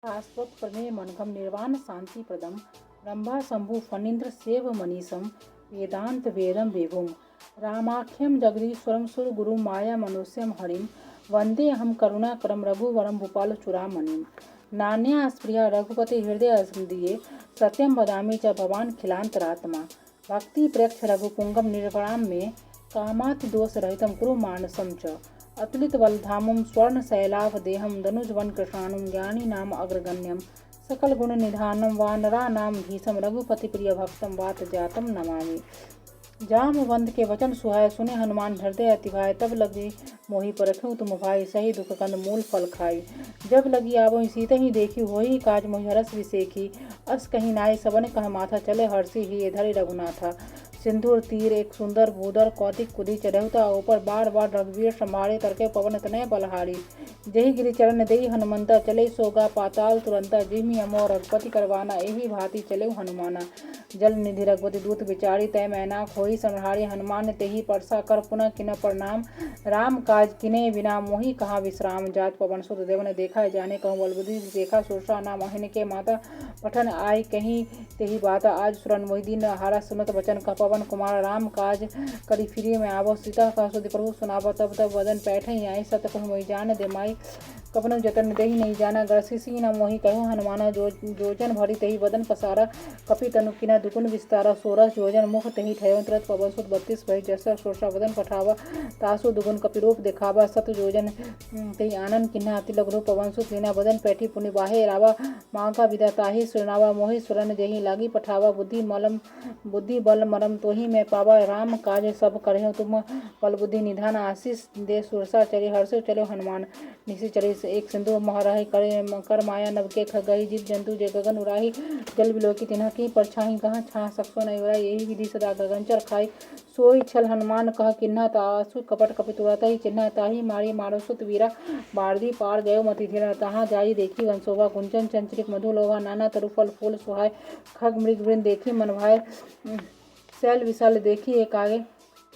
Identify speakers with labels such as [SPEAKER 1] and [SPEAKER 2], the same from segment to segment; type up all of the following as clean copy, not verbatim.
[SPEAKER 1] शाश्वत प्रमेय मनघम निर्वाण शांति प्रदम ब्रह्मा शंभु फणीन्द्र सेव मनीषम वेदांत वेदम विभुम रामाख्यम जगदीश्वरम सुर गुरु माया मनुष्यम हरिम वंदे हम करुणाकरम रघुवरम भूपाल चूड़ामणिम नान्या स्प्रिया रघुपति हृदय दिए सत्यम वदामि च भवान खिलांतरात्मा भक्ति प्रेक्ष रघुपुंगम निर्वणाम में कामाति दोष रहितम कुरु मानसम च अतुलित बलधामं स्वर्ण शैलाभ देहम धनुजवन कृष्णानुम ज्ञानी नाम अग्रगण्यम सकल गुण निधानम वानरा नाम धीसम रघुपति प्रिय भक्तम वात जातम नमामि। जामवंत के वचन सुहाय सुने हनुमान हृदय अतिभाय तब लगी मोहि परखूँ तुम भाई सही दुख कंद मूल फल खाई। जब लगी आवो सीत ही देखी होई काज मोहि हरस विसेखी अस कहीं नाय सबन कह माथा चले हर्षि ही धरि रघुनाथा। सिंदूर तीर एक सुंदर भूदर कौतिक कुदी चढ़ौता ऊपर बार बार रघुवीर समारे तरके पवन तनय बलहारी। जही गिरि चरण देई हनुमंता चले सोगा पाताल तुरंता जिमि अमो रघुपति करवाना एही भांति चले हनुमाना। जल निधि रघुपति दूत विचारी तय मैनाक होई संहारी हनुमान तेही परसा कर पुनः किन प्रणाम राम काज किने बिना मोहि कहा विश्राम। जात पवन सुत देवन देखा जाने कहूँ बलबुद्धि देखा सुरसा नाम अहिन के माता पठन आई कहीं तेही बात आज सुरन मोहि दीन हारा सुनत वचन कह पवन कुमार राम काज करी फिरी में आवो सीता कह सुधि प्रभु सुनावो तब तब वदन पैठ ही आई सत कहूँ मोहि जान दे माई कपन जतन देही नहीं जाना ग्रसिसी न मोहि कहो हनुमाना जोजन भरी तेही वदन पसारा कपि तनु किना दुकुन विस्तारा 16 जोजन मुख तेही ठयो तुरत पवन सुत 32 भई जैसा सोषा वदन पठावा तासु दुगुन कपि रूप दिखावा सत जोजन तेही आनंद किन्हा अति लघु पवन सुत लीना वदन पैठी पुनि बाहे रावा मांगा विदा ताहि सुरनावा मोहि सुरन जेहि लागी पठावा बुद्धि बल मरम तोहि में पावा राम काज सब करहु तुम बल बुद्धि निधान आशीष दे सुरसा चले हर्षो चले हनुमान निशि चले एक सिंधु महराही कर माया नव के खगही जीव जंतु जे गगन उराही जल बिलोकी तिन्ह की परछाही कहाँ छा सकसो नहीं उराई यही विधि सदा गगनचर खाई सोई छल हनुमान कह किन्हा तासु कपट कपि तुरत ही चिन्ह ताही मारी मारो सुत वीरा बारदी पार गयो मति धीरा तहाँ जाई देखी वंशोभा कुंचन चंचरिक मधु लोभा नाना तरु फल फूल सुहाय खग मृग वृंद देखी मन भाई शैल विशाल देखी एक आगे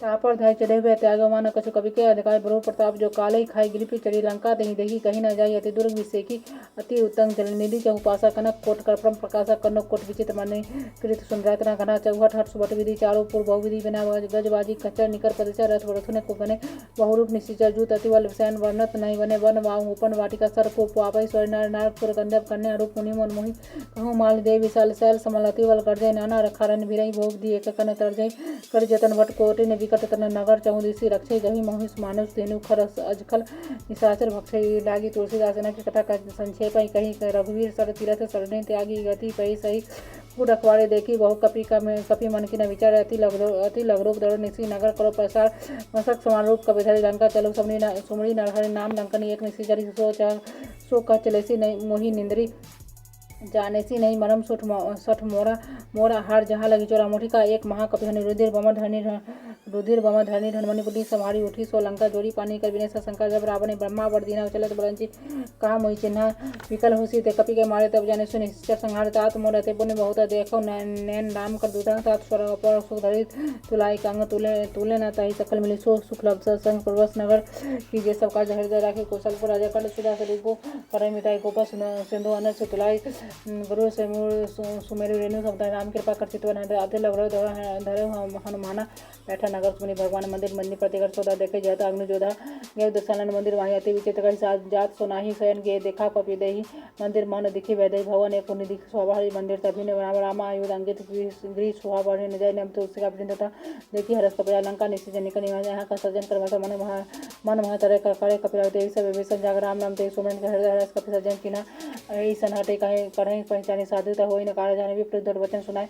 [SPEAKER 1] तापर धाय चढ़े हुए त्यागवान कछु कवि के अधिकार बरो प्रताप जो काले ही खाई गिरिपि चढ़ी लंका दही देखी कहीं न जाई अति दुर्ग विसेकी अति उत्तम जलनिधि चहुपासा कनक कोट कर परम प्रकाशा कनक कोट विचित्र मनि कृत सुंदरातना घना चौहट हट सुबट विधि चारों पूर्व बहुविधि बिना गजबाजी खच्चर निकर पदचा रथ रथुने को बने बहुरूप निश्चर जूत अति बल सैन वर्णत नहीं बने वन वाहु उपन वाटिका सर को पापई स्वर नार नार पुर गंधव कन्या रूप मुनि मन मोहि कहूँ माल देव विशाल शैल समल अति बल कर नाना रखारन भिरई भोग दी एक कन तर कर जतन भट कोटि ने विकट तन नगर चहुदिशी रक्षे जही मोहिष मानुष तेनु खर अजखल निशाचर भक्षय लागी तुलसीदास की कथा का संक्षेप कही रघुवीर सर तीरथ सरने त्यागी गति पही सही गुड अखबारे देखी बहु कपि मन की न विचार अति लघुरूप दौड़ निशी नगर करो प्रसार मसक समान रूप कविधरी लंका चलो सुमरी नरहरि नाम लंकनी एक निशी जरी सो कह चलेसी नहीं मोहि निंद्री जानेसी नहीं मरम सठ मोरा हार जहाँ लगी चोरा मुठी का एक महाकपि हनि रुधिर बम धरनी धनमणि बुद्धि संहारी उठी सो लंका जोड़ी पानी कर विने शंकर जब रावण ब्रह्मा वर दीना चलत बलंची कहा मोहि चिन्हा विकल होसी ते कपि के मारे तब जाने सुनि निश्चर संहार तात मोर ते पुण्य बहुत देखो नैन राम कर दूता तात स्वर पर सुख धरि तुलाई कंग तुले न ताहि सकल मिली सो सुख लब संग प्रवस नगर की जे सब काज हृदय राखे कौशलपुर राजा कर सुधा सरिपो करे मिटाई गोपा सिंधु अनर से तुलाई गुरु से सुमेरु रेणु सब राम कृपा कर चितवन आधे लग धरे हनुमाना बैठा नगर सुनी भगवान मंदिर मंदिर प्रतिगर सौदा देखे जाता अग्नि जोधा गए दशानन मंदिर वहीं अति विचित्र जात सोनाही शयन गे देखा पपी दही मंदिर मन दिखी वैदही भवन एक पुण्य दिख स्वाभाविक मंदिर तभी ने रामा आयुध अंगित गृह सुहा बढ़े न जाए नम तुलसी का वृंद था देखी हरस कपिला लंका निश्चय निकल यहाँ का सर्जन कर मन महा तरह करे कपिला देवी सब विभीषण जाग राम नाम देव सुमन हृदय हरस कपि सर्जन किना ईसन हटे कहे कढ़े पहचानी साधुता हो न कार जाने विपरीत वचन सुनाए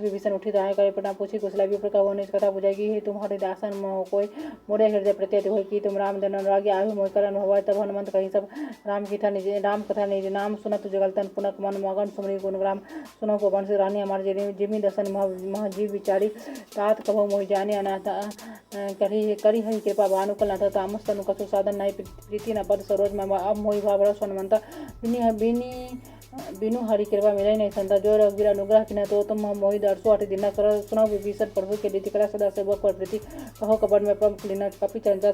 [SPEAKER 1] विभीषण उठी दाएं करे प्रणाम पूछी कुशला विप्र का होने कथा बुझाएगी ही तुम हरिदासन मोह कोई मोरे हृदय प्रत्यय हो कि तुम राम जन अनुरागी आयु मोह करण भव तब हनुमंत कही सब राम कथा निज नाम सुनत जगलतन पुनक मन मगन सुमरी गुणग्राम सुनो पवन से रानी हमारे जिमी दसन महजीव विचारी तात कभो मोहि जाने अनाथ करी हरि कृपा भानुकल नाथ तामस तनु कसु साधन नहीं प्रीति न पद सरोज में अब मोहि भाव हनुमंता बिनी बिनु हरि कृपा मिलै नहीं संता जो रघुवीर अनुग्रह किना तो तुम मोहि दर्शो अति दिन सुनो विभीषण प्रभु के रीति करा सदा सेवक पर प्रीति कहो कपट में प्रम लीना कपि चंचल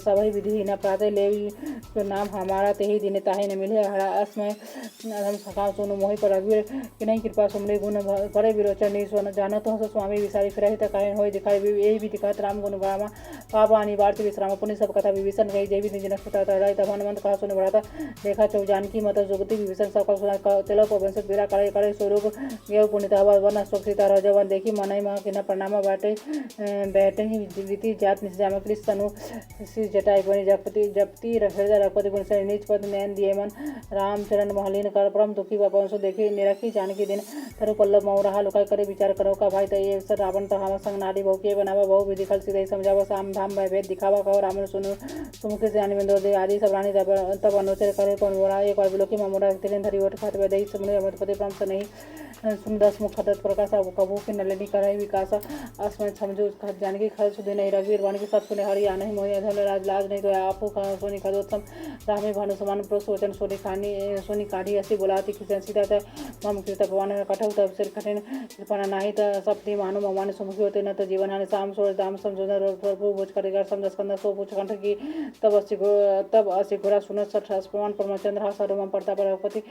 [SPEAKER 1] सभी विधि न प्रातः ले जो नाम हमारा ते ही दिन ताहे न मिले हरा अस्मय अधम सखा सुनु मोहि पर रघुवीर कि नहीं कृपा सुमरे गुण करे विरोचन नहीं जानो तो स्वामी विसारी फिर हित कायन होय दिखाई यही भी दिखात राम गुण गामा पाप अनिवार्य विश्राम पुण्य सब कथा विभीषण गई जय भी जनक सुता रही तब हनुमंत कहा सुन बढ़ाता देखा चौ जानकी मत जुगति विभीषण सकल सुना तिलक वंश पीड़ा करे करे स्वरूप गेव पुण्य वन अशोक सीता रजवन देखी मनई मह किना प्रणाम बाटे बैठे ही विधि जात निजाम कृष्ण नु श्री जटाई बनी जपति हृदय रघुपति गुण से नीच पद नैन दिए मन रामचरण महलीन कर परम दुखी बापा सो देखी निरखी जानकी दिन तरु पल्लव मऊ रहा लुकाई करे विचार करो का भाई तय रावण तो हम संग नारी बहु के बनावा बहु विधि खल सीधे समझावा साम धाम भय भेद दिखावा कहो रावण सुनो सुमुख से आनी दे आदि सब रानी तब अनुचर करे कौन बोरा एक और बिलोकी ममोरा तिलेन धरी वट खात दही समुने अमरपति प्रम नहीं सुंदस मुख खदत प्रकाश कबू की नलिनी करे विकास अस्मय समझो जानकी खल सुधे नहीं रघुवीर वाणी की सब सुने हरि आने मोहि अधल राज लाज नहीं तो आपू सोनी खदोत्तम रामे भानु समान प्रोस वचन सोनी खानी सोनी काढ़ी ऐसी बोलाती किसन सीता मम कृत भगवान कठौ तब सिर कठिन कृपा नाही त सपनी मानु ममान सुमुखी होते न तो जीवन हानि साम सोच दाम समझोदर प्रभु भोज करेगा समझ स्कंद सो पूछ कंठ की तब असी घोड़ा सुन सठ प्रमाण परमचंद्र हा सर्वम प्रताप रघुपति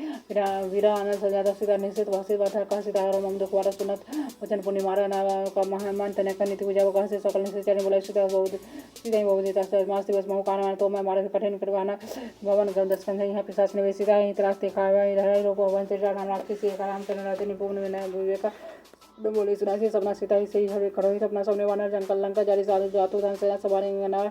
[SPEAKER 1] वीरा आनंद सजादा सीता निश्चित वसी बाधा कह सीता हर मम दुख वारा सुनत वचन पुण्य मारा ना का महामान तने का नीति पूजा कह से सकल निश्चित चरण बोले सीता बहुत सीता बहुत देता मास दिवस महु कान तो मैं मारे कठिन करवाना भवन गम दस्कंध यहाँ पिशाच ने सीता ही त्रास देखा है रूप वन से राम राक्षी से राम चरण राते निपुण में विवेका बोले सुना से सपना सीता ही सही हरे खड़ो ही सपना सबने वानर जंगल लंका जारी साधु जातु धन सेना सवारी गना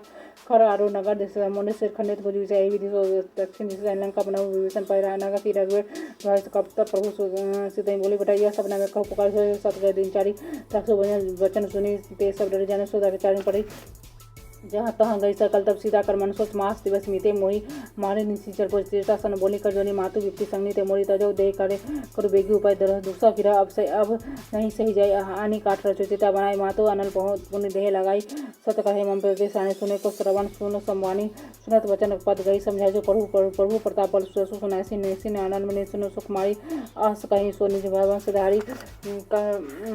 [SPEAKER 1] खर आरो नगर दिस मुंडे सिर खंडित भुज विजय विधि दक्षिण दिशा लंका बना विभीषण पैरा नगर की रघुवीर भाई कब तक प्रभु सीता बोली बेटा यह सपना में कहो पुकार सत गए दिनचारी तक वचन सुनी ते सब डरे जाने सो चारी पड़ी जहाँ तहाँ गई सकल तब सीता कर मन सोच मास दिवस मीते मोही मारे निशीचर को तीर्था सन बोली कर जोनी मातु विप्ति संगनी ते मोरी तजो दे करे करो बेगी उपाय दर दूसरा गिरा अब नहीं सही जाए आनी काट रचो चिता बनाई मातु अनल पहुँच पुण्य देह लगाई सत कहे मम प्रदेश आने सुने को श्रवण सुन संवानी सुनत वचन पद गई समझाए जो प्रभु प्रताप बल सुसु सुनाय सिन आनंद में सुनो सुखमारी आस कहीं सो निज भवन सुधारी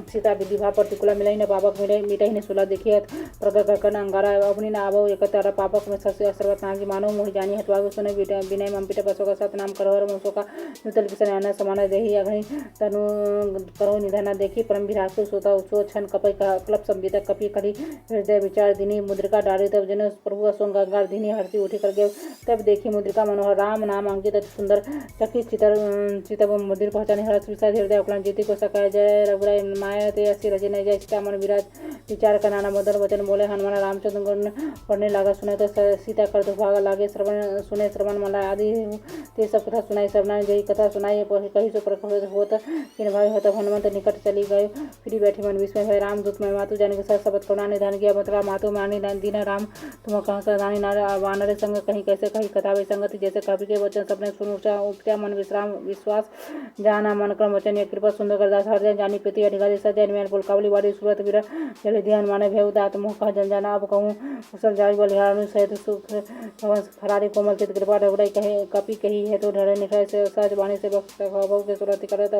[SPEAKER 1] सीता विधि भाव प्रतिकूला मिलाई न पापक मिटाई ने सुला देखिए प्रगट कर अंगारा अपनी ना आवो एक तारा पापक में सस्य असर्वत नागी मानो मोहि जानी हटवा सुने विनय मम पिता पशु का सत नाम करहर मुसो का नुतल किसन आना समान देही अघनी तनु करो निधना देखी परम विरासु सोता उचो छन कपय क्लब संविदा कपि करी हृदय विचार दिनी मुद्रिका डाली तब जन प्रभु असों गंगार दिनी हरती उठी कर गए तब देखी मुद्रिका मनोहर राम नाम अंकित सुंदर चकित चितर मुद्र पहचाने हर्ष विषय हृदय उकलन जीती को सकाय जय रघुराय माया ते असी रजन जय सीता मन विराज विचार का नाना मदन वचन बोले हनुमान रामचंद्र पढ़ने लगा सुने तो सीता कर दुभागा लागे श्रवण मला आदि ते सब कथा सुनाई सबना जय कथा सुनाई कही सो प्रकट होत किन भाई होता हनुमंत निकट चली गए फिर बैठी मन विस्मय भय राम दूत में मातु जाने के साथ शब्द करुणा निधान किया मतरा मातु मानी दीना राम तुम कहाँ का रानी नारा वानर संग कहीं कैसे कहीं कथा वे संगति जैसे कवि के वचन सपने सुन उपचा मन विश्राम विश्वास जाना मन क्रम वचन ये कृपा सुंदर करदास हृदय जानी प्रीति अधिकारी सजन में बोल कावली वाली सूरत वीर जल ध्यान माने भय दात मुख कह जन जाना अब कहूँ कुशल जाय बलिहार सहित सुख खरारी कोमल चित कृपा ढगड़ाई कहे कपि कही है तो ढरे निखाय से सहज वाणी से भव के सुरति करत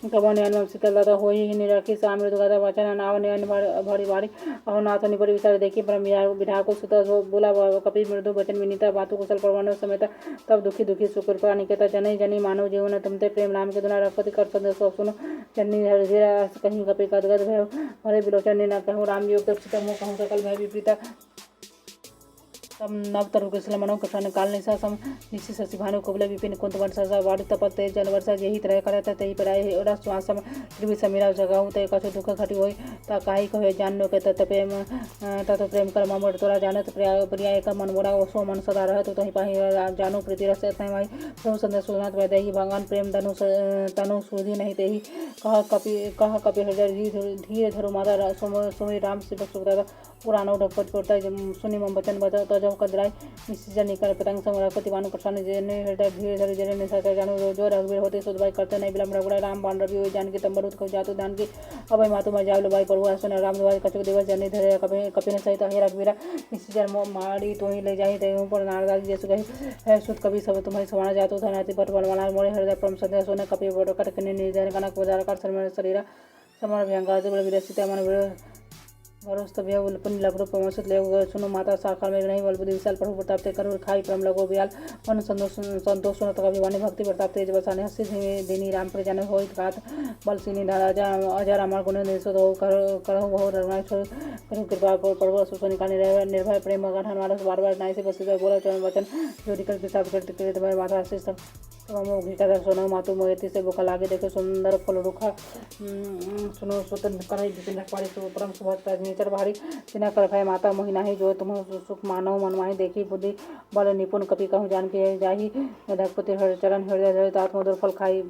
[SPEAKER 1] कवन नयन शीतल लता होई ही निरखी सामृत गदा वचन नाव नयन भरी भारी अहो नाथ निपरि विचार देखी परम विधा को सुत बोला कपि मृदु वचन विनीता बातु कुशल परवान समेत तब दुखी दुखी सुकृपा निकेता जनै जनी मानव जीवन तुमते प्रेम राम के दुना रघुपति कर संदेश सुनो जन्नी हृदय कहीं कपि गदगद भय हरे विलोचन न कहूँ राम योग दक्षिता मुँह कहूँ सकल भय विपरीता तम नव तरु के मनो कठन काल निशा सम निशि शशि भानु कुबले विपिन कुंत वर्षा वाड़ी तपत तेज जल वर्षा यही तरह करत तही पराय ओरा श्वासम त्रिवि समीरा जगाऊ ते कछु दुख घटी होय ता काई कहे जानो के तत प्रेम कर ममर तोरा जानत प्रिय का मन मोरा ओसो मन सदा रहत तही पाही जानो प्रीति रस तही माई प्रभु संदेश सुनात वैदेही भगवान प्रेम तनु सुधी नहीं तेही कह कपि हृदय धीरे धरो माता सोमी राम शिव सुखदाता पुरानो ढपट पड़ता सुनी मम वचन बचा जब कदराई निश्चय निकल पतंग संग प्रतिवान कठान जेने हृदय भीड़ धरि जेने निशा जानु जो रघुवीर होते सुधबाई करते नहीं विलंब रघुरा राम बाण रवि हुई जानकी तंबरुत को जातु दान की अभय मातु में जावल बाई प्रभु सुन राम द्वार कचुक दिवस जनी धरे कपिन सहित हे रघुवीरा निश्चय मारी तो ही ले जाही ते पर नारदा जी जैसे कही है सुत कवि सब तुम्हारी सवाना जातु धनाति पट बलवाना मोरे हृदय परम सद्य सोने कपि बड़ कट कने निर्जन कनक बजार कर शरीर शरीर समर भयंकर बल विरसित मन वरुस्त भय उल्पन लघु प्रमोसित ले सुनो माता साकार में नहीं बल बुद्धि विशाल प्रभु प्रताप ते करुण खाई परम लगो ब्याल मन संतोष सुनत कवि वाणी भक्ति प्रताप तेज बसाने हसी देनी राम प्रजान होई घात बल सिनी राजा अजर अमर गुण निसो हो करहु बहु रघुनाथ करू कृपा प्रभु सुसो निकाल निर्भय प्रेम गठन मानस बार बार नाई से बसित बोला चरण वचन जो निकल प्रताप करते माता आशीष सोना मातु मोयती से बुका लागे देखे सुंदर फल रुखा सुनो सुतन कराई जितने पारी परम सुभद्रा नेचर भारी तिना कर खाए माता मोहिना ही जो तुम सुख मानव मनमाही देखी बुद्धि बल निपुण कपि कहूँ जान के जाही रघुपति चरण हृदय आत्मोदर फल खाई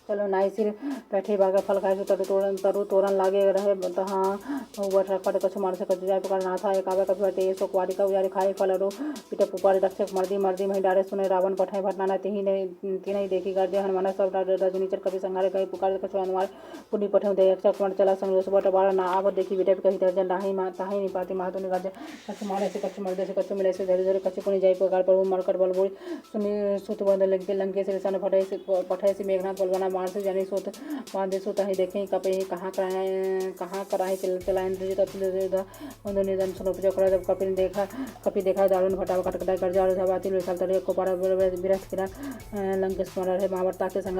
[SPEAKER 1] चलो नाई सिर बैठे बागा फल खाए तरु तोरण लागे रहे हाँ बट कछ मार से कछु जाए पुकार ना था एक आवे कभी बटे सो कुआरी का उजारी खाए फल रो पिटे पुपारी रक्षक मर्दी मर्दी मही डारे सुने रावण पठाए भटनाना तिही नहीं देखी गर्जे हनुमान सब रजनीचर कभी संहारे कही पुकार कछु अनुमार पुण्य पठाऊ दे रक्षक मर चला संग सुबट बाड़ा ना आवत देखी बेटे कही दर्जन राही ताही नहीं पाती महातु ने गर्जे कछु मारे से कछु मर्दे से कछु मिले से धीरे धीरे कछु पुण्य जाई पुकार प्रभु मरकर बल बोली सुनी सुत बंद लंके से निशान पठाए से मेघनाथ बलवाना मार से जानी सोत बांधे सोता ही देखें कपे कहाँ कराही चला इंद्रजित निधन सुनोपज करा जब कपि देखा दारुण भटा कटकटा कर जा बाती विशाल तड़े को पारा विरस किरा लंकेश मर है महावरता के संग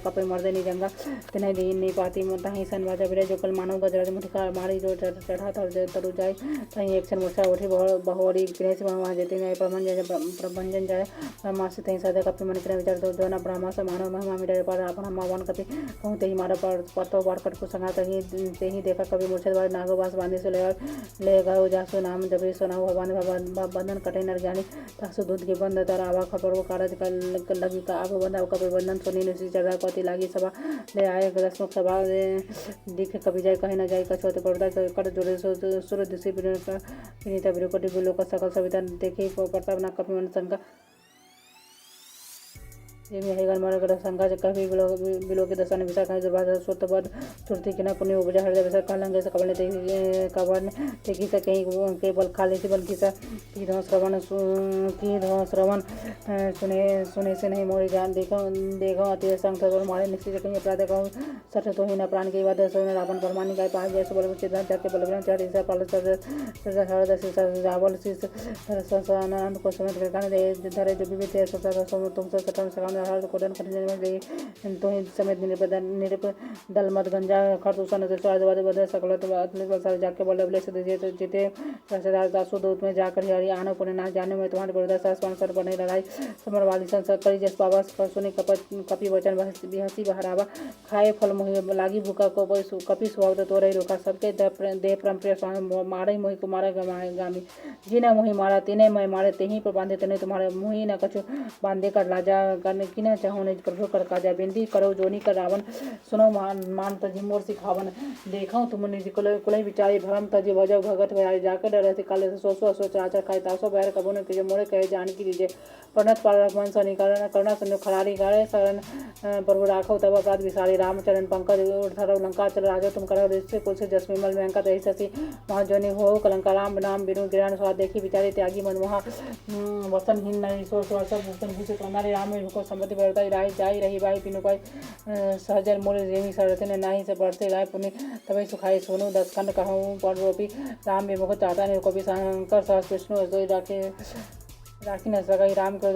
[SPEAKER 1] कपे मर्दे नहीं जंगा तिन्हें दीन नहीं पाती मोता ही सन बाजा बिरे जो कल मानव गजराज मुठिका मारी जो चढ़ा तरु जाए तहीं एक सन मूर्छा उठी बहुरी गृह से वहाँ जेते में प्रबंजन जाए ब्रह्मासी तहीं सदा कपि मन कर विचार दो ना ब्रह्मा से मानव महिमा मिले पर अपन हमावन कभी कहूँ ते ही मारा पतो बार कट को संगा ते ही देखा कभी मूर्छित बार नागोबास बांधे से ले गए जासु नाम जबे सुना भगवान बंधन कटे नर जानी तासु दूध के बंद तर आवा खबर वो कारज लगी का आभ बंधा कभी बंधन सुनी नुसी चढ़ा कति लागी सभा ले आए रसमुख सभा दिखे कभी जाए कहीं न जाए कछुआते पर्दा कट जोड़े सूर्य दिशी विनीता बिरुकटी लोक सकल सविता देखी प्रताप ना कभी मन शंका हेगन मरगढ़ संघा कभी बिलो के दशान विशाख दुर्भाषा स्वतबद्ध तुर्ती किना पुण्य उपजा हृदय विशाख कालंगे से कबल कवन देखी से कहीं केवल खाली थी बल्कि की श्रवण सुने से नहीं मोरी जान देखो अति संग मारे निश्चित कहीं अपराध कहूँ सठ तो ही न प्राण के बाद रावण परमानी गाय पाए जैसे बल सिद्धांत जाके बल चार पाल रावल आनंद को समेत धरे जो विविध तुमसे सटन सकाम कोडन खटने में तो ही समेत निरप दल मत गंजा खरतूसन से आजबाद बदल सकल तो अतले साल जाके बोले से जीते सरदार दासु दूत में जाकर हरी आनो पुणे ना जाने में तुम्हारे बड़दा स्पॉन्सर बने लड़ाई समर वाली संसद करी जस बाबा सुनी कपि वचन बिहसी बहरावा खाए फल मोहि लागी भूखा को कपि स्वभाव तो रही रोका सबके देह परम प्रिय स्वामी मारे मोहि को मारे गामी जिना मोहि मारा तिने मैं मारे तेही पर बांधे तने तुम्हारे मोहि न कछु बांधे कर लाजा करने की न चाहो नहीं प्रभु कर काजा बिंदी करो जोनी कर रावण सुनो मान तजी मोर सिखावन देखो तुम निज कुलई विचारी भरम तजी भजो भगत भयारी जाकर डर से काले से सोच आचार खाई तासो बैर कबो न कीजे मोरे कहे जान की दीजिए प्रणत पाल रघुवन सनि करुणा सन्यो खरारी गाड़े शरण प्रभु राखो तब अपराध विसारी रामचरण पंकज उद्धरव लंका चल राजो तुम करो दृष्टि कुल से जसमिमल व्यंका तही शशि महाजोनि हो कलंका राम नाम बिनु गिरान स्वाद देखी विचारी त्यागी मनमोहा वसनहीन नहीं सोच सब भूषण भूषित हमारे राम को सम्मति बढ़ताई राही जाई रही बाई पिनु पाई सहजन मोर रेमी सरथे ने नाही से बढ़ते राय पुण्य तभी सुखाई सोनू दस खंड कहूँ पर रोपी राम विमुख चाहता ने कभी शंकर सहस विष्णु राखी न सकाई राम कर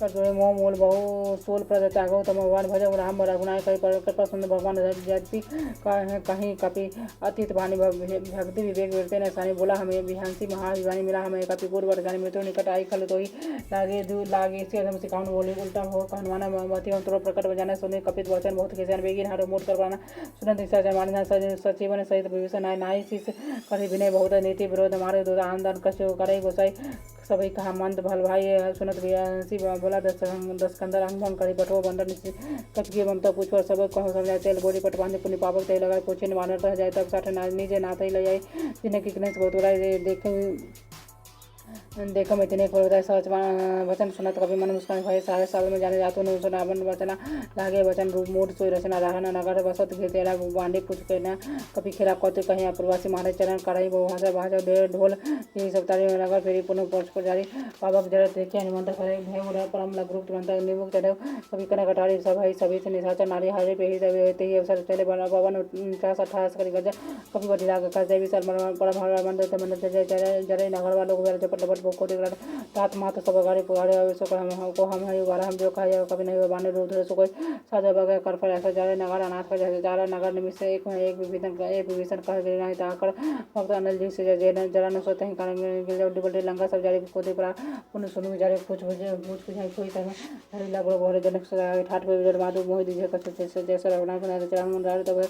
[SPEAKER 1] जोड़े मोह मूल बहु सोल प्रद त्यागो तम भगवान भजो राम रघुनाय कही कृपा सुंदर भगवान यद्यपि कहीं कपि अतीत भानी भक्ति विवेक वीरते न सानी बोला हमें विहांसी महाभिवानी मिला हमें कपि पूर्व जानी मृत्यु निकट आई खल तो ही लागे से हम सिखाउन बोली उल्टा हो कहनवाना मति हम तुरंत प्रकट बजाना सुने कपित वचन बहुत किसान बेगिन हारो मोट करवाना सुनत दिशा जमाना सचिवन सहित विभीषण नाई शीश करी विनय बहुत नीति विरोध मारे दो आंदन कछु करे गोसाई सभी कहा मंद भल भाई सुनत बियासी बोला दस कंदर अंग भंग करी बटो बंदर निश्चित कटकी ममता पूछ पर सब कहो समझाए तेल बोरी पट बांधे पुनि पावक तेल लगाए पूछे निवारण रह जाए तब साठ नीचे नाथ ही ले आई जिन्हें कितने से बहुत उड़ाई देखे देखो मैं इतने खोल बताए सहज वचन सुनत कभी मन मुस्कान भय सारे साल में जाने जातु न सुनावन वचना लागे वचन रूप मूड सोई रचना रहन नगर बसत घेतेला बांडे पूछ कहना कभी खेला कौते कहीं अप्रवासी मारे चरण कढ़ाई बहु भाषा भाषा ढेर ढोल यही सब तारी नगर फेरी पुनः पर्च पर जारी पावक जरा देखे हनुमंत करे भय उड़ा परम लघु तुरंत निमुख चढ़े कभी कने कटारी सब है सभी से निशाचर नारी हरे पे ही अवसर चले बना पवन 48 करी गजा कभी बड़ी राग कर देवी सर परम हर मंदिर जय जय नगर वालों को चपट लपट को तात मात सब गाड़ी पुगाड़े सो को हम है बारह हम जो खाए कभी नहीं बाने रुद्र सो कोई साजा बगे कर पर ऐसा जारे नगर अनाथ का जैसे जारा नगर निमिष से एक विभीषण कह गए नहीं ताकर भक्त अनिल जी से जरा न सोते हैं कारण गिल डबल लंका सब जारी को दे पड़ा पुन सुनु जारे कुछ बुझाई कोई तरह हरि लगो बोरे जनक से ठाट पे विजय माधु मोहि दीजिए कसे जैसे रघुनाथ बना चरण मन राज तब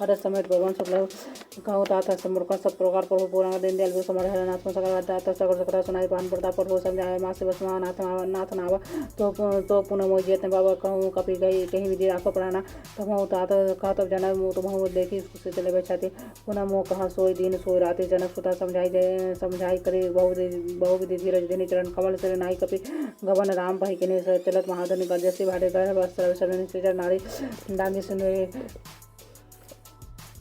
[SPEAKER 1] हर समेत भगवान सब लोग कहो तात समर्पण सब प्रकार प्रभु पुराण दिन दयाल भी समर है नाथ सकर तात सकर सकर सुनाई पान प्रताप पर हो समझाए माँ से बसमा नाथ नावा तो पुनः मोह जियत बाबा कहूँ कभी गई कहीं विधि राखो प्राणा तब तात कह तब जनक तुम देखी से चले बैठाते पुनः मोह कहा सोई दिन सोई राति जनक सुता समझाई करी बहु विधि धीरज देनी चरण कमल से नाई कपि गवन राम भाई के चलत महाधन गजसी भाटे कर वस्त्र शरण नारी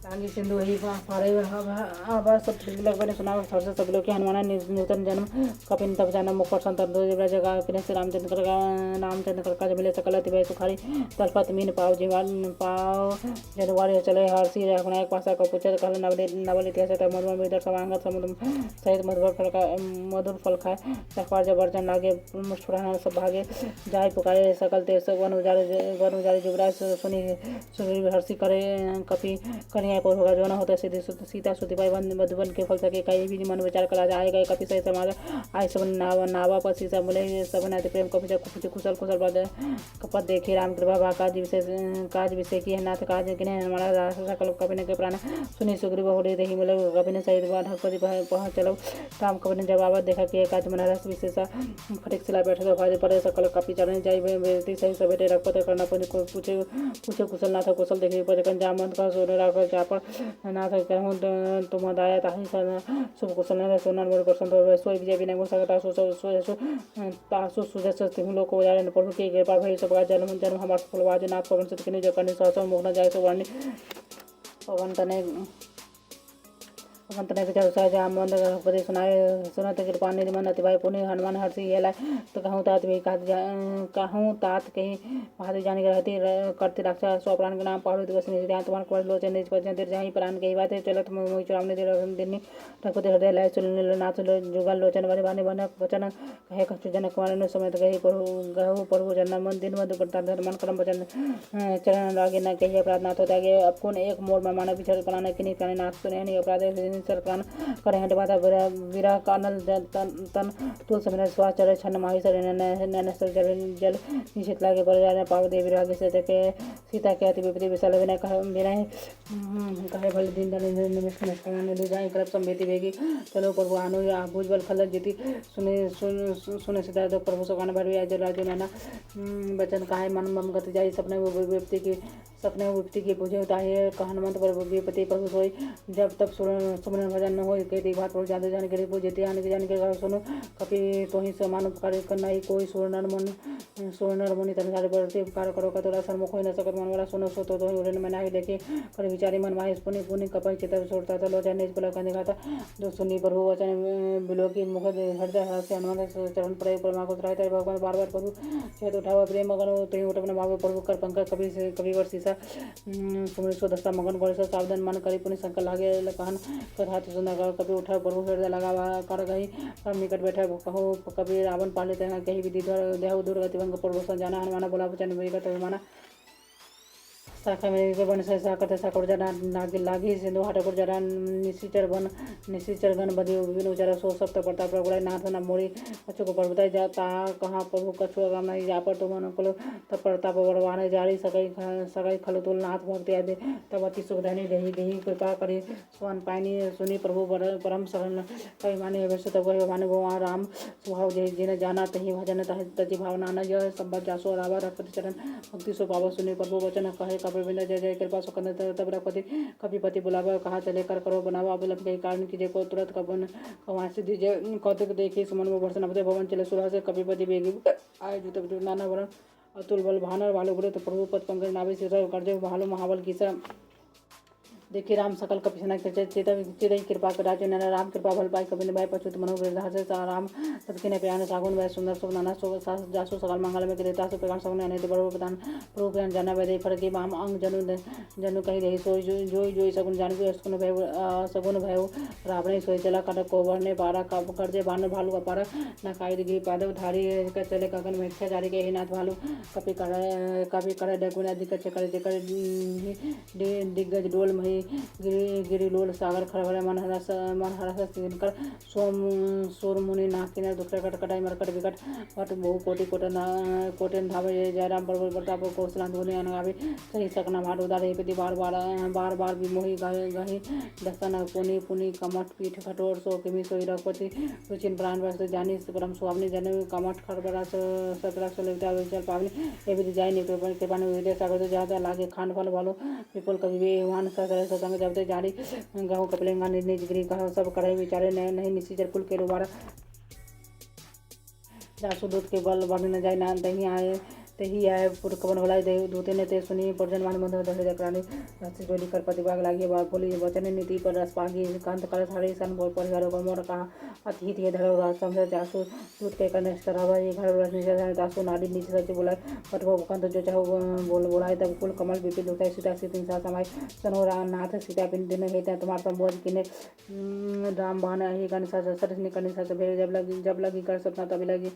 [SPEAKER 1] डांगी सिंधु ही पारे आवाज सब लगभग ने सुना सरसे सब लोग के हनुमान नूतन जन्म कपिन तब जन्म मुखर संतन दो जगह किने से रामचंद्र का मिले सकल अति सुखारी तलपत मीन पाव जीवन पाव जनवारी चले हर्षि रघुनायक पासा का पूछे कहल नवल इतिहास तक मधुर मृदर समांग समुद्र सहित मधुर फल खाए सखवार जब वर्जन लागे मुस्कुराना सब भागे जाय पुकारे सकल तेज वन उजारे जुबराज सुनी हर्षि करे कपि कन्या को होगा जो न होता सीता सुती भाई मधुबन के फल सके कई भी मन विचार करा जाए गए कपि सही समाज आय सब नावा पर सीसा बोले सब नाते प्रेम कपि कुशल कुशल पद देखे राम कृपा भा काज विषय की नाथ काज किने हमारा सकल कपिन के प्राण सुनी सुग्रीव होली रही मिले कपिन सहित ढकपति पहुँच चलो राम कपिन जब आवाज देखा कि काज मन रस विशेषा फटिक सिला बैठे तो फायदे पड़े सकल कपि चरण जाई बेटी सही सवेरे रखपत करना पूछे कुशल नाथ कुशल देखे पर जामंत का सोने राख पर नाथ कहूँ तुम दाया ताही शुभ कुशल सोना बड़ संतोष सोई विजय विनय सकता तासु सुजस तिहु लोक उजारे प्रभु के कृपा भई सब जन्म हमार सफल वाज नाथ पवन सुत किने जो करने सहस मुख न जाय सो वर्णि पवन तने विचार सहजा मंद उपदेश सुनाए सुनत कृपा निर्मन अति भाई पुण्य हनुमान हर्षि हेला तो कहूँ तात भी कहूँ तात कहीं भाती जानी रहती करती रक्षा सौ प्राण के नाम पढ़ो दिवस निज ध्यान तुम्हारे कुमार लोचन निज पर जंतिर जहीं प्राण कही बात चलत मोहि चुरामने दिन रघुपति हृदय लाय सुन नाथ जुगल लोचन बने बाने बन वचन कहे कछु जनक कुमार ने समय कही गहु प्रभु जन्म मन दिन मधु मन करम वचन चरण लागे न कही अपराध नाथ होता आगे अब कौन एक मोर में मानव विचार प्राण किन्हीं प्राणी नाथ सुने नहीं अपराध सरकार करे हट बाधा विरह कानल तन तुल समय श्वास चढ़े छन्न माही सर नैन जल निश्चित लागे पर जाने पाव देवी रागे से के सीता के अति विपत्ति विशाल विनय कहे भले दिन निमिष ले जाए करब संभेति भेगी चलो प्रभु आनो या भुजबल खल जीती सुने सीता तो प्रभु सकान भर आज राजो नैना बचन कहे मन मम गति जाई सपने विपत्ति की बुझे उताहे कहनमंत विपत्ति प्रभु सोई जब तब सुमन भजन न हो कहती बात प्रभु जाते जान के पूजते आने के जान के सुनो कपि तो ही समान उपकार करना ही कोई सुवर्ण मुनि तन सारे बढ़ते उपकार करो का तोरा सन्मुख हो न सकत मन वाला सुनो सो तो उड़न में नाही देखे कर विचारी मन माहे पुनि पुनि कपि चित छोड़ता तो लोचन निज बल का दिखाता जो सुनी प्रभु वचन बिलो की मुख हृदय से हनुमान चरण पर परमा को त्राय भगवान बार बार प्रभु छेद उठावा प्रेम मगन तो उठ अपना भाव प्रभु कर पंकज कवि वर सीसा सुमन सो दस्ता मगन कर सावधान मन करी पुनि शंकर लागे कहन कथा सुंदर कभी उठा प्रभु हृदय लगावा कर गई पर निकट बैठा कहो कभी रावण पाले कहीं विधि देह दुर्गति भंग प्रभु जाना हनुमान बोला वचन विगत माना शाखा में वन से साकर साकर जरा लागी सिंधु हाटकुर जरा निशिचर गण बदी विनु जरा सो सप्त प्रताप रघुराय नाथ न मोरी कछु को पर्वताय जाता कहाँ प्रभु कछु अगम नहीं जा पर तुम अनुकूल तब प्रताप बड़वाने जारी सगई खलुतुल नाथ भक्ति आदि तब अति सुखधनी देही देही कृपा करी स्वान पाइनी सुनी प्रभु परम शरण कई माने वैसे तब वही माने वो राम स्वभाव जिन जाना तही भजन तजी भावना न यह संबत जासो रावा रघुपति चरण भक्ति सो पाव सुनी प्रभु वचन कहे कपिविंद जय जय कृपा सुकंद तब रघुपति कपिपति बुलावा कहा चले कर करो बनावा अविलंब के कारण कीजिए को तुरंत कवन कमाए सिद्धि जय कौतुक देखी सुमन में वर्षन अपने भवन चले सुरह से कपिपति बेगी आय जुत नाना वरण अतुल बल भानर भालु गुरु प्रभु पद पंकज नाभि सिर करजे भालु महाबल कीसा देखिए राम सकल कपिसना चिदई कृपा कर राजू नैना राम कृपा भल पाई कबिंद भाई पछुत मनो राम सतकिन प्यान सागुन भाई सुंदर सुख नाना जासु सकल मंगल में कृता सु प्रकार सगुन अनित बड़ो प्रदान प्रभु ज्ञान जाना वैदे फरके माम अंग जनु कही रही सोई जोई सगुन जान को सगुन भयो रावण सोई चला कटक कोवर ने पारा कब कर दे बानर भालू का पारा न कायद गिरी पादव धारी चले गगन में इच्छा जारी के नाथ भालू कपि करे डगुना दिक्कत करे दिग्गज डोल मही गिरिलोल सागर खड़बड़े मन हरस कर सोर मुनि नाक किनार दुखरे कटाई मरकट विकट वट बहु कोटेन धावे जयराम प्रभु प्रताप कौशलांत मुनि अनगावे सही सकना भाट उदार पति बार विमोही गही दसन पुनि कमठ पीठ खटोर सो किमी सोई रघुपति सुचिन प्राण वस्तु जानी परम सुहावनी जन कमठ खड़बड़ा सतरा सोलविता चल पावनी ये विधि जाय नि कृपा विद्या सागर जाता लागे खान फल भालो विपुल कवि वेवान सत्संग जबते जारी गहु कपिलेंगा निज गिरी कह सब करे विचारे नहीं निशिचर कुल के रुबारा जासु दूत के बल बढ़ न जाए ना दही आए तेही आए पुर कवन भलाई दे दूते ने ते सुनी परजन मान मंद दहे करानी रात्रि जोली कर प्रतिभाग लागी बाग बोली वचन नीति पर रस पागी कांत कर सारे सन बोल परिवार को मोर कहा अति हित धरो राज समझ जासु दूत के कनेक्ट करावा ये घर रस निजे जासु नाडी नीचे सच बोला पटवा कांत जो चाहो बोलाए तब कुल कमल विपिन दुखता सीता सीता सा समय सनोरा नाथ सीता पिन दिन हेता तुम्हार संबोध किने राम बाण ही गण सरस निकलने से भेड़ जब लगी कर सपना तभी लगी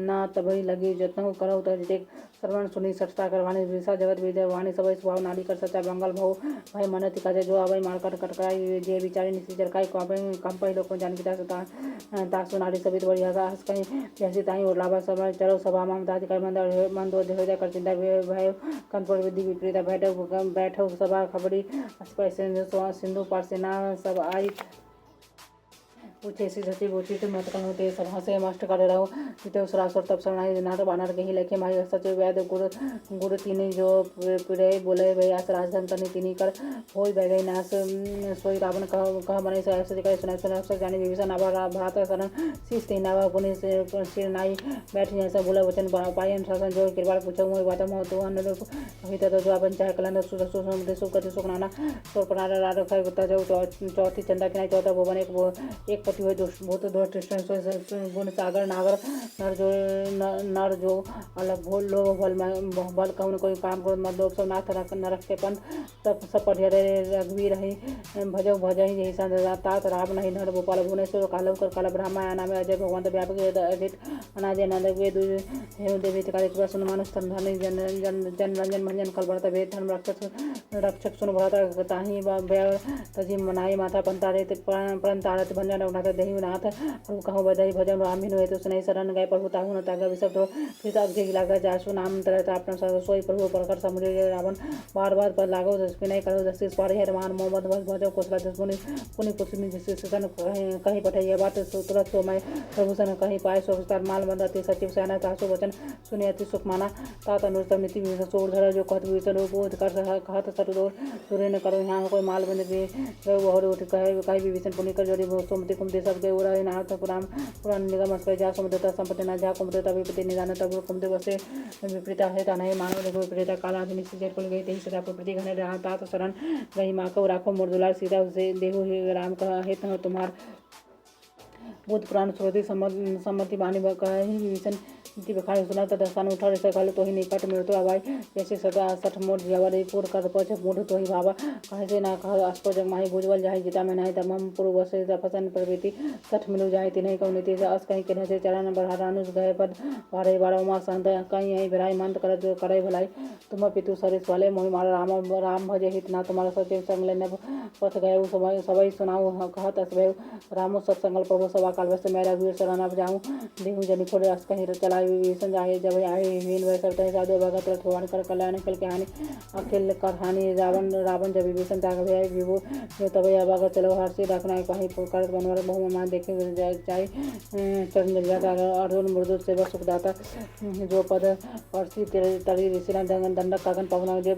[SPEAKER 1] ना तभी लगी जतन करो तो श्रवण सुनी सचता करवाणी विषा जगत विजय वाणी सबई स्वभाव नाली कर सचा बंगाल भाव भाई मन तिका जो अवय मार कटकराई जे विचारी निश्चित जरकाई कंपई लोग जान की तासु नाली सबित बढ़िया हस कहीं जैसी ताई और लाभा समय चलो सभा ममता कर मंद हृदय कर चिंता भय कंपर विधि विपरीत बैठो सभा खबरी सिंधु पार सेना सब आई पूछे सी सती पूछी तो मत कहूँ ते सभा से मस्ट कर रहो जिते सरासर तब सरनाई नाट बानर के ही लेखे माई सचिव वैद गुड़ तीनी जो पिरे बोले भैया राजधन तनी तीनी कर होई बह गई नाश सोई रावण कह बने से करे सुना जानी विभीषण आभा भात शरण शीश तीन आभा पुनि सिर नाई बैठ जैसा बोला वचन पायन शासन जो कृपा पूछो मोई बात मो तो अनुरूप कही तो जो अपन चाहे कलन सुगति सुखनाना सोर पनारा राड खाई गुत्ता जो चौथी चंदा किनाई चौथा भुवन एक पति हुए बहुत गुण सागर नागर नर जो अलग भोल लोग बल कौन कोई काम करो मदोप सब नाथ नरक के पन सब पढ़ियर रघुवीर रही भजो भजही यही तात राम नहीं नर गोपाल भुवनेश्वर कालव कर काल ब्रह्मा नाम अजय भगवंत व्यापक अजित अनाजय नंद वेद देवी कार्य सुन मानुष धन जन रंजन भंजन कल बढ़ता वेद धर्म रक्षक सुन बढ़ता ताही तजी मनाई माता पंतारित प्रणतारत भंजन रघुनाथ देही नाथ प्रभु कहो बधाई भजन राम हिनु हेतु सुनई शरण गए प्रभु ताहु न तागा विशब्द फिर अग्नि लागा जासु नाम तरत आपन सोई प्रभु प्रकर समुद्र रावण बार पर लागो विनय करो दसिस पर है मान मोहम्मद भजो कोसला दुश्मनी पुनि पुनि जिस सन कहीं पठाइए बात तुरंत सो मैं प्रभु सन कहीं पाए सो विस्तार माल मंदति सचिव सेना तासु वचन सुनि अति सुख माना तात अनुष्ठ नीति सोर धर जो कहत विचन बोध कर कहत सटुदो सूर्य न करो यहाँ कोई माल बंद दे गए उठ कहे विभीषण पुनि कर जोड़ी सोमति कुमति सब गए उड़ा नाथ पुराण निगम अस्कर जा समुद्रता संपत्ति ना जा कुमृता विपत्ति निदान तब कुमते बसे विपरीता है तानय मानव देखो विपरीता काला दिन से कुल गई तेही सदा प्रति घने रहा तात शरण गई माँ को राखो मुरदुलार सीता से देहु राम का हित तुम्हार बुद्ध पुराण श्रोति सम्मति वाणी कही विभीषण नीति बखानी सुना तो दस्तान उठा से कहले तो ही निकट मृत्यु आवाई जैसे सदा सठ मोट जीवा पूर कर पछ मूढ़ तो ही भावा कहे से ना कह अस्पो जग माही भुजवल जाहि जिता में नहीं तमम पूर्व से फसन प्रवृत्ति सठ मिलु जाहि तिन्हि कौ नीति से अस कहीं कहने से चरण बढ़ानुस गए पद बारे बारह मास संत कहीं यही बिराई मंत कर करे भलाई तुम पितु सरिस वाले मोहि मारा राम भजे हित ना तुम्हारा सत्य संग लेने पथ गए सबई सुनाऊ कहत असभय रामो सत्संगल प्रभु सभा काल वैसे मेरा वीर शरण अब जाऊँ देहूँ जनि खोड़े अस कहीं चलाए विभीषण जाए जब आए हीन वै सब तह साधु भगत रथ भगवान कर कल्याण कल के हानि अखिल कर हानि रावण जब विभीषण जाग भय विभु तब भगत चलो हर्षि रखना कहीं करत बनवर बहु मान देखे जाए चरण जाता अर्जुन मृदु सेवा सुखदाता जो पद हर्षि तरी ऋषि दंडक कागन पवना जे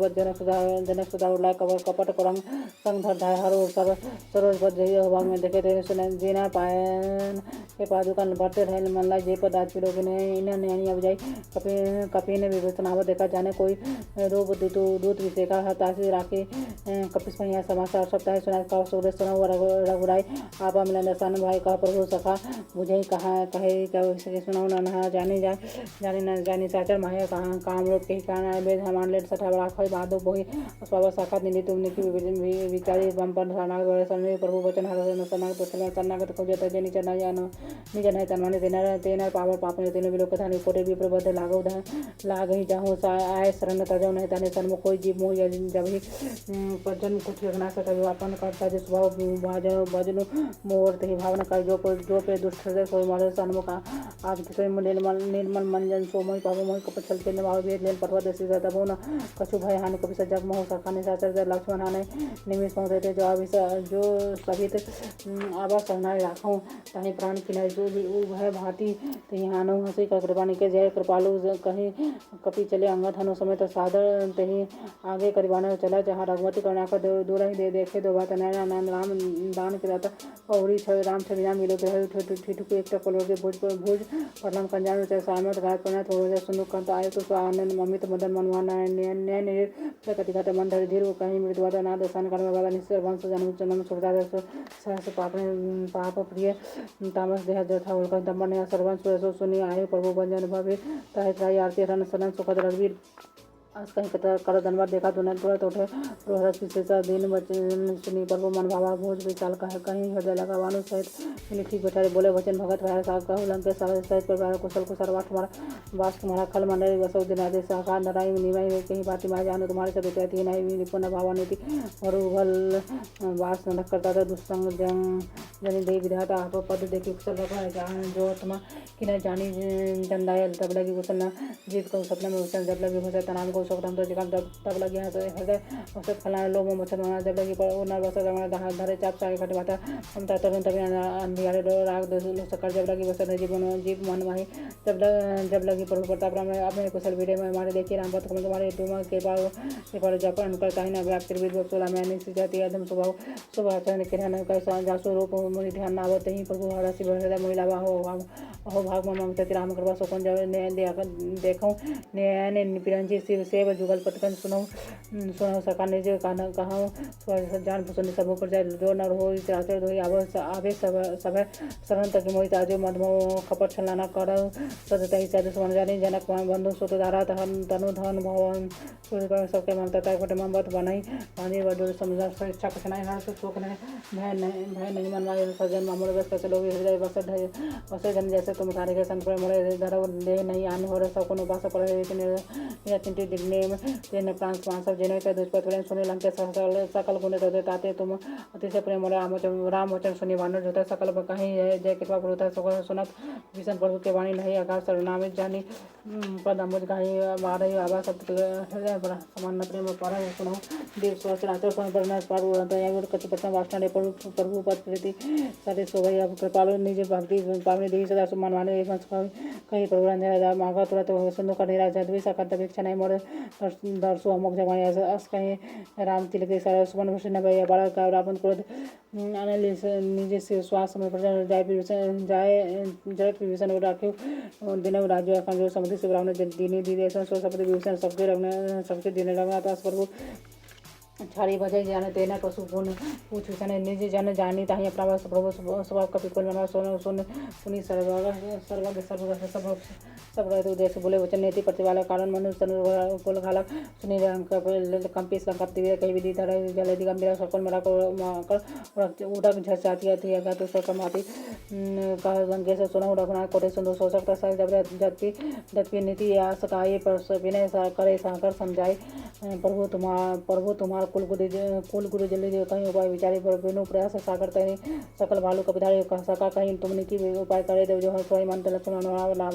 [SPEAKER 1] जनक सुधा उल्लाय कवर कपट करंग संग धर धाय हर सरोज पद जय भाग में देखे तेरे सुन जीना पायन के पादुकान बढ़ते रहे मन ला जे पद आज पिलो ने इन नैनी अब जाई कपि ने विभूषण आव देखा जाने कोई रूप दूत विषेका हताशी राखे कपिस भैया समाचार सप्ताह सुना का सूर्य सुना रघुराई आपा मिलन सन भाई का प्रभु सखा बुझे कहा कहे सुनाऊ न जानी न जानी साचर माया कहा काम लोग के कारण वेद हमान लेट सठा राखई बादो बोही स्वाव साक्षात निधि तुमने की विचारी बंपन शरणागत बड़े समय प्रभु वचन हर शरणागत तो शरणागत को जत जे निच न जानो निज नहीं तनमाने तेना पावर पाप ने तेने बिलो कथा कोटे भी प्रबद्ध लागो लाग ही जाहूँ आय शरण तजो नहीं तने सन्मुख कोई जीव मोह जब ही पजन कुछ रखना सका अपन करता जो स्वभाव भजन मोर ही भावना कर जो पे दुष्ट हृदय सोई मारे सन्मुख आज किसे निर्मल मंजन सोमोई पावो मोहि कपट चलते न भाव वेद लेल पर्वत देसी जाता बहु न कछु भय हानि कपि सजग मोह सखाने साचर लक्ष्मण हाने निमिष पहुँचते जो सभित आवा शरणाई राखूं तही प्राण किनाय जो भी भय भांति तही हानो हंसी कर कृपा निके जय कृपालु कहीं कपि चले अंगद हनु समेत सादर तही आगे करिबाने चला जहाँ रघुवती करुणा कर दूर ही दे देखे दो बात नैना नंद राम दान के दाता पौरी छवि राम छवि नाम मिलो ठिठुके एक कलोर के भुज प्रणाम कंजान चाहे सामत गाय प्रणत हो जाए सुनु कंत आयो तो आनंद ममित मदन मनवान न्याय निर प्रकृति घट मन धरि धीर कहीं मृदुवाद नाद सन कर्म वाला निश्चय वंश जन्म जन्म सुखदा सहस पाप प्रिय तामस देह जथा उल्का दम्बर ने सर्वन सुरसो सुनी आयु प्रभु भजन भवे ताहि त्राई आरती रन सनन सुखद रघुवीर आज कहीं कर धनबाद देखा तुरंत तुरंत उठे रोहरस विशेषा दिन बचन सुनी प्रभु मन भावा भोज विचाल कहीं हृदय लगा वानु सहित ठीक बैठा बोले वचन भगत भाई साहब कहू लंके सहित परिवार कुशल कुशल वाठ तुम्हारा वास तुम्हारा खल मंडल वसो दिन आदेश साकार नराई निमाई कहीं बाती माँ जानो तुम्हारे सब इत्यादि नहीं निपुण भावा नीति और उभल वास न करता था दुस्संग जन देवी विधाता आप पद देखी कुशल रखा जान जो तुम कि न जानी जनदायल तब लगी कुशल न जीत को सपना में उछल जब लगी घुसा तनाम को शोकदम तो जिकम तब लगी हृदय औसत फलाना लोग मच्छर माना जब लगी उन्नर बसत रमण धरे चाप सागे खटे बाता ममता तरुण तभी अंधियारे राग सकर जब लगी बसत जीव मन माही जब लगी प्रभु प्रताप राम अपने कुशल वीरे में हमारे देखिए राम पथ कमल तुम्हारे तुम के बार जप अनुकर कहीं न व्याप त्रिविद सोला में निश्चित जाति अधम स्वभाव शुभाचरण किरण कर जासो रूप मुनि ध्यान नावत ही प्रभु हरसी हृदय महिला बाहो अहो भाग ममता राम कृपा सोकन जब देखूँ न्याय निपिरंजी शिव सेव जुगल पतकन सुनो सका निज कहूँ जान भूषण सब कर जाए जो नर हो आचर धोई आवे सब शरण तक मोहित आजो मधमो खपट छलना कर सदता ही साधु समन जानी जनक बंधु सुत धारा तनु धन भवन सूर्य सबके ममता घटे मोहब्बत बनाई पानी बडोर समझा इच्छा कुछ नहीं हर शोक नहीं भय नहीं मनवाए सजन मामूल व्यस्त चलो हृदय बस जन जैसे तुम सारे के संत मोरे धरव ले नहीं आन हो सब को उपास पर चिंतित दिखने तेन प्राण सब जिन्हें के दुष्पत प्रेम सुनी लंके सकल गुण हृदय ताते तुम अतिशय प्रेम राम वचन सुनी वानर जोता सकल कहीं जय कृपा पुरुता सुनत भीषण प्रभु के वाणी नहीं आकार सर्वनामित जानी पद अमुज गाही बारही आभा सब हृदय समान प्रेम पर सुनो देव स्वास्थ्य आचर पर पर कति प्रथम वासना प्रभु पद प्रीति सारे शोभा अब कृपालु निज भक्ति पावनी देवी सदा सुमान माने एक कहीं प्रभु माघा तुरंत सिंधु का निराज द्विषा करता अपेक्षा नहीं मोर दर्शो अमुक जगह अस कहीं राम तिलक सारा सुमन भूषण भैया बाड़ा का रावण क्रोध निजे से श्वास में जाय जगत विभीषण राख्यो दिन राज्य जो समुद्र से ब्राह्मण दीनी दीदी सो शब्द विभीषण सबके रखना सबके दिन रखना प्रभु छाड़ी भजै जाने तेना पशु गुण पूछ विषाने निज जन जानी ताहि प्रभु प्रभु स्वभाव कपि कुल मनवा सुन सुन सुनी सर्वज्ञ सब उद्देश्य बोले वचन नीति प्रतिवाला कारण मनुष्य कुल घालक सुनी कंपिस लंका दिव्य कही विधि धर जल दिगंबरा सकल मरा को उड़क झसाती अति अगा तो सकमाती का गंगे से सुना रघुनाथ कोटे सुंदर सोचकता साई जबकि नीति आस काये पर विनय करे साकर समझाए प्रभु तुम्हार कुल गुरु जल्दी कहीं उपाय विचारे बिनु प्रयास सागर तही सकल भालू कपिधारी सका कहीं तुमने की उपाय करे देव जो हर मन लक्ष्मण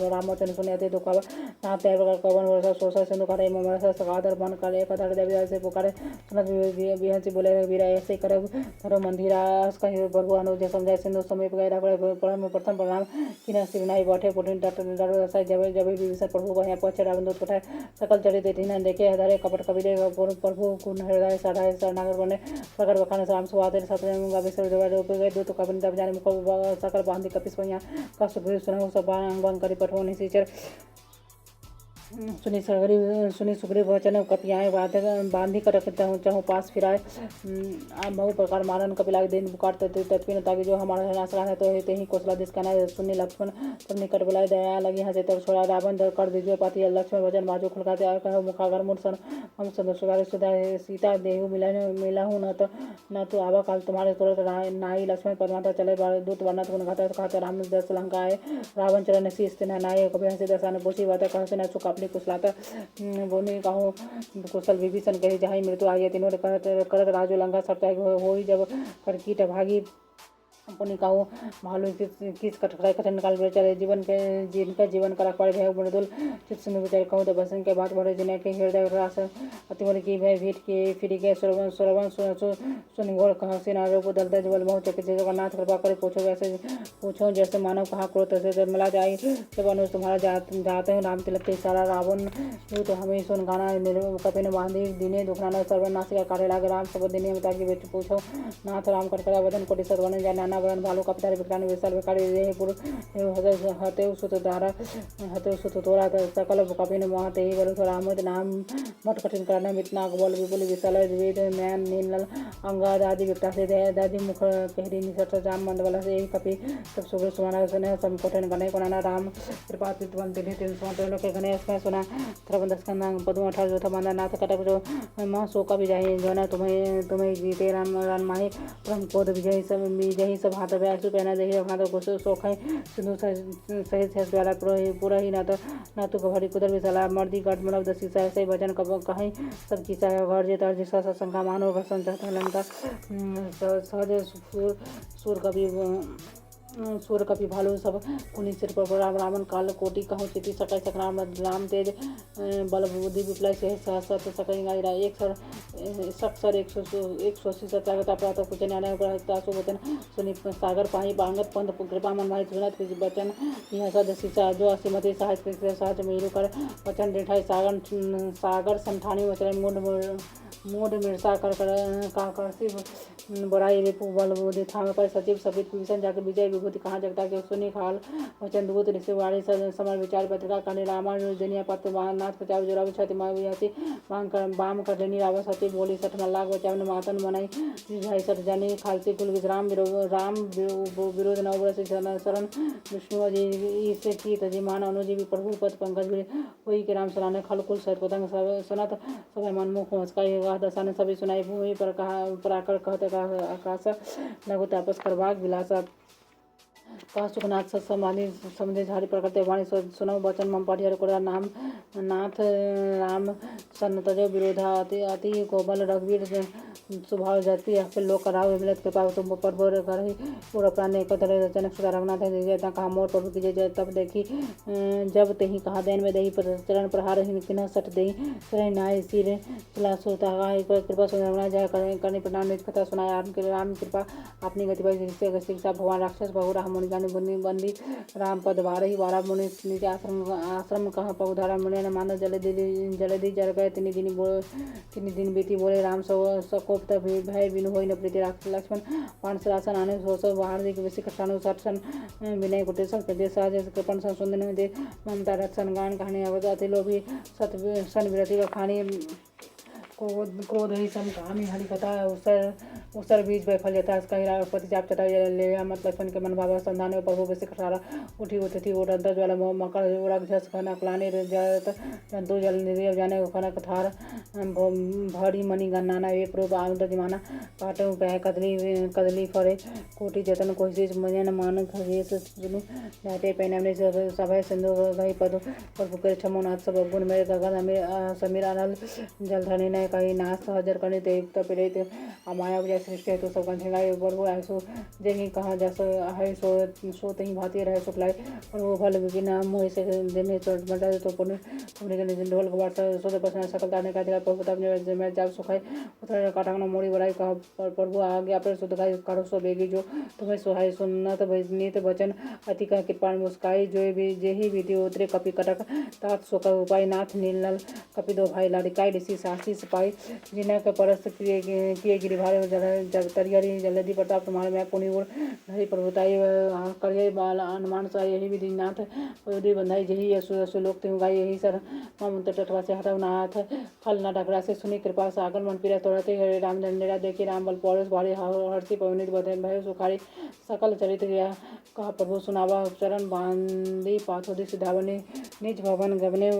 [SPEAKER 1] रामचंद्र सुने अति दुखावा ना तय प्रकार कवन वर्षा सोसा सिंधु करे ममरसा सगादर बन करे कदर देवी से पुकारे सुनत बिहंसी बोले वीरा ऐसे करे धरो मंदिरास कहीं प्रभु अनुज समझाए सिंधु समय गए प्रथम प्रणाम किन सिरनाई बैठे पुटिन डर जब जब विभीषण प्रभु वह पछ रावण दूत उठाए सकल चरित तीन देखे हृदय कपट कबीरे प्रभु कुन हृदय साढ़ाए शरणागत बने प्रकट बखाने राम सुवादे सतरंग गविसर देवा रूप गए दूत कपिन दब जाने मुख सकल बांधी कपिस पइया का सुग्रीव सुनहु सब बांग करी पठो निसीचर सुनी सुग्रीव वचन कपियाए बांधी कर रखता हूँ चाहूँ पास फिराए बहु प्रकार मारन कपिला दिन पुकार तत्वीन ताकि जो हमारा नासरा है तो ही कौशला दिस कहना सुनी लक्ष्मण तब निकट बुलाए दया लगी हंसे तब छोड़ा रावण धर कर दीजिए पाती लक्ष्मण वचन बाजू खुलकाते आए कहो मुखागर मुर्सन हम संदोषगार सुधा सीता देहु मिला हूँ न तो आवा काल तुम्हारे तुरंत नाई लक्ष्मण पदमाता चले दूत वर्णत गुण घाता कहते राम दस लंका आए रावण चरण शीस्त नाई कभी हंसे दसाने पोछी बात कह से न चुका कुशलाता बोने कहो कुशल विभीषण कहे जहाँ मृत्यु आई तीनों करत राजो लंका सब हो जब करकीट भागी पुण्य काहू भालू किस कठिन काल बेचारे जीवन के जिनका जीवन का रखवारे भय मृदुल चित सुन बेचारे कहूँ तो बसन के बात बढ़े जिन्हें के हृदय रास अतिमर की भय भीट के फिर गए सुरवन सुन घोर कहा से नारों दलता जबल बहु चकित जगन्नाथ कृपा करे पूछो जैसे मानव कहा क्रोध से मिला जाए जब अनुज तुम्हारा जाते हो राम तिलक के सारा रावण यू तो हमें सुन गाना कपिन बांधी दिने दुखनाना सर्वनाशिका कार्य लागे राम सब दिने में ताकि पूछो नाथ राम करकरा वदन कोटि सर्वन जाना वरण भालू कपितारी विक्रान विशाल विकारी देह पुर हते सुत धारा हते सुत तोरा सकल कपिन महते ही बल रामद नाम मट कठिन करना मितना बल विपुल विशाल वेद मैन नील अंगाद आदि विकटा से दादी मुख कहरी निसट जाम मंद वाला से कपि सब सुग्र सुमाना सुने सब कठिन गणे कोना राम कृपा तितवन तिने तिन सोते लोग के गणेश में सुना त्रवंदस का पदम 18 जोथा मंदा नाथ कटक जो मां सो का विजय जो ना तुम्हें जीते राम माही परम कोद विजय सब हाथ व्यासु पहना देखिए हाथ को सोख है सिंधु सहित शेष द्वारा पूरा ही ना तो घड़ी कुदर भी सलाह मर्दी गढ़ मनब दसी सही भजन कहीं सब किसा घर जे तर जिसा सत्संगा मानो भसन चाहता लंका सहज सूर कपि भालू सब कुनी सिर पर रावण काल कोटि कहूँ चिति सकय सकराम राम तेज बल बुद्धि विप्लव से सहसत सकय गायरा एक सर 180 सत्यागता प्रातः पूजन आने प्रहतासु वचन सुनि सागर पाही बांगत पंथ कृपा मन भाई सुनत वचन यह सद सिसा जो असीमति साहित्य सहज मेरु कर वचन डेठाई सागर संठानी वचन मूड मिर्सा कर शिव बड़ाई रिपु बल बुद्धि थाम पर सचिव सबित विभीषण जाकर विजय विभूति कहाँ जगता के सुनी खाल वचन दूत ऋषि वाणी समर विचार पत्रिका करने रामायण दुनिया पत्र नाथ प्रचार जोराव छति मायासी बाम कर लेनी रावण सचिव बोली 60 लाख बचावन मातन मनाई भाई सठ जानी खालसी कुल विश्राम राम विरोध नवरस शरण विष्णु जी से की तजिमान अनुजीवी प्रभु पद पंकज हुई के राम सराने खल कुल सत पतंग सनत सभय मनमुख मुस्काई दशाने सभी सुनाई भूमि पर कहा पराकर कहते आकाश लघु तापस कर भाग विलासा कहा सुखनाथ सत्समाधि समझे झाड़ी प्रकृति वाणी सुनव वचन मम पढ़ियर कोरा नाम नाथ राम सन तजो विरोधा अति कोबल रघुवीर स्वभाव जाति फिर लोक कराव मिलत कृपा तुम पर करही पूरा प्राण एकत्र जनक सुधा रघुनाथ जयता कहा मोर प्रभु की जय तब देखी जब तेही कहा देन में दही चरण प्रहार किन्ह सठ दही चरण नाय सिर चला सोता कृपा सुना जय करने प्रणाम निज कथा सुनाया राम कृपा अपनी गति शिक्षा भगवान राक्षस बहु राम मुनि जानी बंदी राम पद बारही बारह मुनि निज आश्रम कह पौधारा मुनि न मानव जलधि जल गए तीन दिन बीती बोले राम सकोप भय बिनु हो न प्रीति लक्ष्मण पांचरासन आने सो हार्दिक विशिख सन विनय कुटेश्वर प्रदेश कृपण संसुंदन दे ममता रक्षण गान कहानी अवध अति लोभी सत सन विरति खानी क्रोध ही सम कहानी हरि कथा उसर बीज बैफल यथा कही पति चाप चटाई ले मत लक्ष्मण के मन भाव संधान में प्रभु बसे खसारा उठी उठती उड़द ज्वाला मकर उड़क झस खनक लाने जत जंतु जल निधि जाने खनक थार भरी मणि गन्नाना वे प्रभु आनंद जमाना पाटो पह कदली फरे कोटि जतन कोशिश मजन मान खगेश सुनु नाटे पहनाने सभय सिंधु गई पद प्रभु कर छमो नाथ सब गुण मेरे गगन में समीर अनल जलधनी ने कही नाश हजर करने ते पीड़ित अमाया जय सृष्टि है तो सब गंगाई प्रभु ऐसो जे ही कहा जैसो है सो तही भाती रहे सुखलाई प्रभु फल बिना मोह से देने चोट मटा तो पुण्य तुमने के ढोल को वार्ता सोद पसना सकल दाने का दिला प्रभु तब ने मैं जब सुखाई उतर काटंगना मोड़ी बड़ाई कहा प्रभु आ गया पर सुध गाई करो सो बेगी जो तुम्हें सुहाई सुन्नत भजनीत वचन अति का कृपाण मुस्काई जो भी जेही विधि उतरे कपि कटक तात सो का उपाय नाथ नीलल कपि दो भाई लाड़िकाई ऋषि साहसी सिपाही जिन्हें के परस्त किए गिरिभारे जब तरियरी जलधि प्रताप तुम्हारे मैं पुनि उड़ हरि प्रभुताई करिए बाल अनुमान सा यही विधि नाथ पयोदी बंधाई जही यसु लोक तिहु गाई यही सर ममत टटवा से हटव नाथ फल न डकरा से सुनी कृपा सागर मन पीरा तोड़ते हरे राम झंडेरा देखी राम बल पौरस भारी हरती पवनित बधे भय सुखारी सकल चरित गया कहा प्रभु सुनावा चरण बांधी पाथोदी सिधावनी निज भवन गवने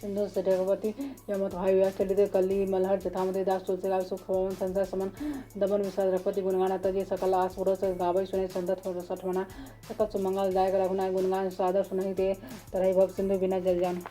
[SPEAKER 1] सिंधु से भगवती यमत भाई व्यास चलित कली मलहर जथामते दास तुलसीलाल सुख भवन संसार समन दमन विषाद रघुपति गुणगान तजे सकल आसुरस गावै सुने संतत सठमना सकल सुमंगल दायक रघुनाय गुणगान सादर सुनहि ते तरहि भव सिंधु बिना जल जान।